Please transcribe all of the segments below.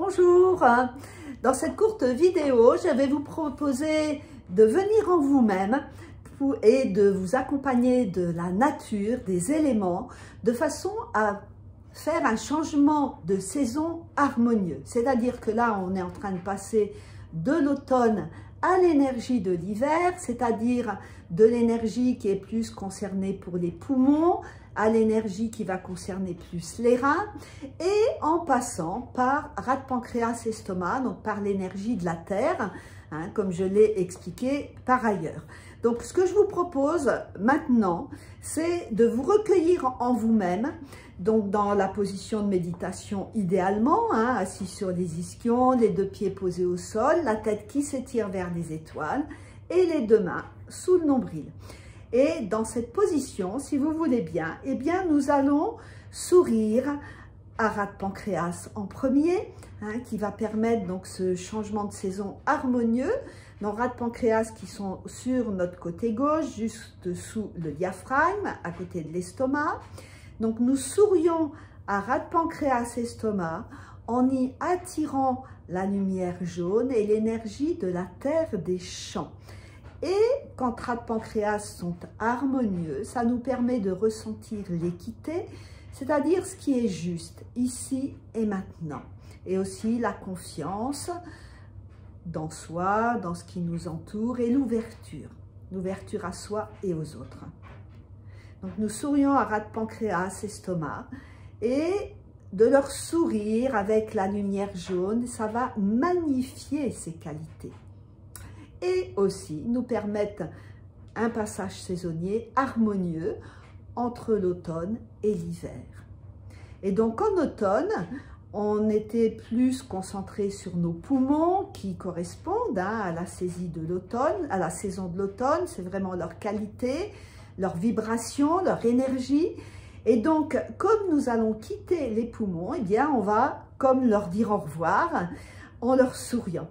Bonjour, dans cette courte vidéo, je vais vous proposer de venir en vous-même et de vous accompagner de la nature, des éléments, de façon à faire un changement de saison harmonieux. C'est-à-dire que là, on est en train de passer de l'automne à l'énergie de l'hiver, c'est-à-dire de l'énergie qui est plus concernée pour les poumons, à l'énergie qui va concerner plus les reins, et en passant par rate, pancréas, estomac, donc par l'énergie de la terre, comme je l'ai expliqué par ailleurs. Donc ce que je vous propose maintenant, c'est de vous recueillir en vous-même, donc dans la position de méditation idéalement, assis sur les ischions, les deux pieds posés au sol, la tête qui s'étire vers les étoiles et les deux mains sous le nombril. Et dans cette position, si vous voulez bien, eh bien nous allons sourire à rate pancréas en premier, qui va permettre donc ce changement de saison harmonieux. Nos rate pancréas qui sont sur notre côté gauche, juste sous le diaphragme, à côté de l'estomac. Donc nous sourions à rate pancréas estomac en y attirant la lumière jaune et l'énergie de la terre des champs. Et quand rate pancréas sont harmonieux, ça nous permet de ressentir l'équité, c'est-à-dire ce qui est juste ici et maintenant. Et aussi la confiance dans soi, dans ce qui nous entoure et l'ouverture à soi et aux autres. Donc nous sourions à rate pancréas estomac et de leur sourire avec la lumière jaune, ça va magnifier ces qualités. Et aussi nous permettre un passage saisonnier harmonieux entre l'automne et l'hiver. Et donc en automne, on était plus concentré sur nos poumons qui correspondent à la saisie de l'automne, à la saison de l'automne. C'est vraiment leur qualité, leur vibration, leur énergie. Et donc, comme nous allons quitter les poumons, eh bien, on va comme leur dire au revoir en leur souriant.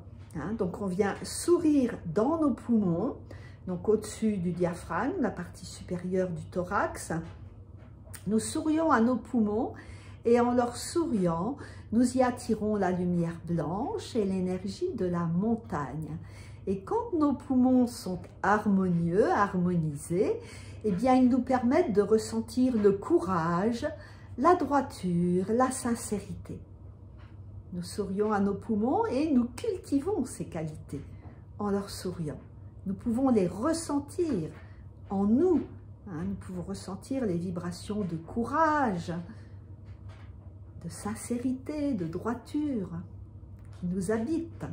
Donc, on vient sourire dans nos poumons, donc au-dessus du diaphragme, la partie supérieure du thorax. Nous sourions à nos poumons et en leur souriant, nous y attirons la lumière blanche et l'énergie de la montagne. Et quand nos poumons sont harmonieux, harmonisés, eh bien, ils nous permettent de ressentir le courage, la droiture, la sincérité. Nous sourions à nos poumons et nous cultivons ces qualités en leur souriant. Nous pouvons les ressentir en nous. Nous pouvons ressentir les vibrations de courage, de sincérité, de droiture qui nous habitent.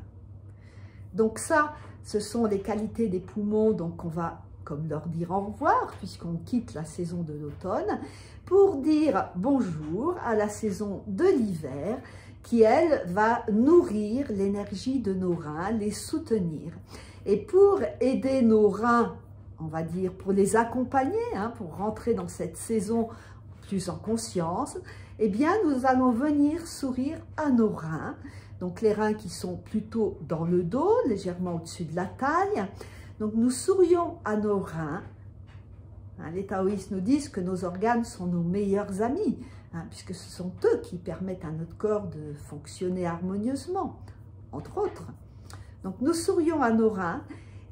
Donc ça, ce sont les qualités des poumons, donc on va comme leur dire au revoir puisqu'on quitte la saison de l'automne pour dire bonjour à la saison de l'hiver qui, elle, va nourrir l'énergie de nos reins, les soutenir. Et pour aider nos reins, on va dire, pour les accompagner, pour rentrer dans cette saison plus en conscience, eh bien, nous allons venir sourire à nos reins. Donc, les reins qui sont plutôt dans le dos, légèrement au-dessus de la taille. Donc, nous sourions à nos reins. Les taoïstes nous disent que nos organes sont nos meilleurs amis, puisque ce sont eux qui permettent à notre corps de fonctionner harmonieusement, entre autres. Donc, nous sourions à nos reins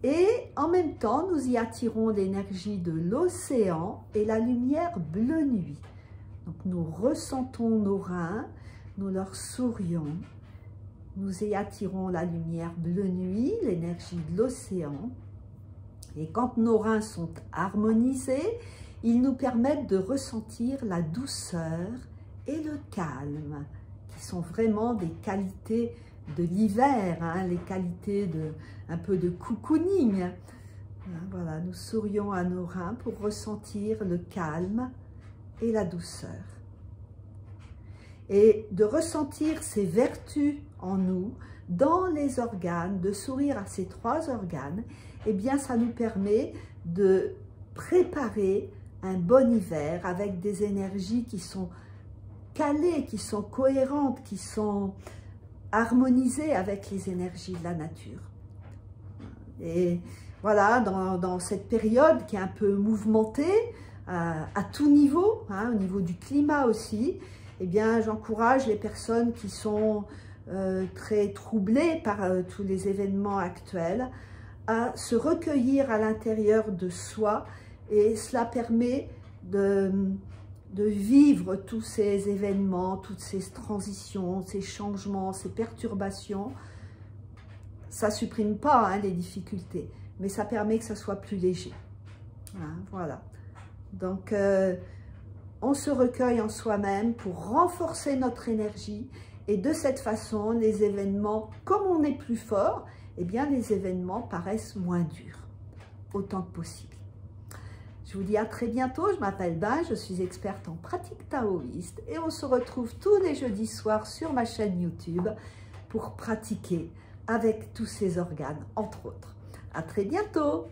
et en même temps, nous y attirons l'énergie de l'océan et la lumière bleu nuit. Donc, nous ressentons nos reins, nous leur sourions, nous y attirons la lumière bleu nuit, l'énergie de l'océan. Et quand nos reins sont harmonisés, ils nous permettent de ressentir la douceur et le calme, qui sont vraiment des qualités de l'hiver, les qualités un peu de cocooning. Voilà, nous sourions à nos reins pour ressentir le calme et la douceur. Et de ressentir ces vertus en nous, dans les organes, de sourire à ces trois organes, eh bien ça nous permet de préparer un bon hiver avec des énergies qui sont calées, qui sont cohérentes, qui sont harmonisées avec les énergies de la nature. Et voilà, dans cette période qui est un peu mouvementée, à tout niveau, au niveau du climat aussi, eh bien, j'encourage les personnes qui sont très troublé par tous les événements actuels, à se recueillir à l'intérieur de soi, et cela permet de vivre tous ces événements, toutes ces transitions, ces changements, ces perturbations. Ça ne supprime pas hein, les difficultés, mais ça permet que ça soit plus léger. Hein, voilà. Donc, on se recueille en soi-même pour renforcer notre énergie, et de cette façon, les événements, comme on est plus fort, eh bien, les événements paraissent moins durs, autant que possible. Je vous dis à très bientôt. Je m'appelle Ben, je suis experte en pratique taoïste, et on se retrouve tous les jeudis soirs sur ma chaîne YouTube pour pratiquer avec tous ces organes, entre autres. À très bientôt.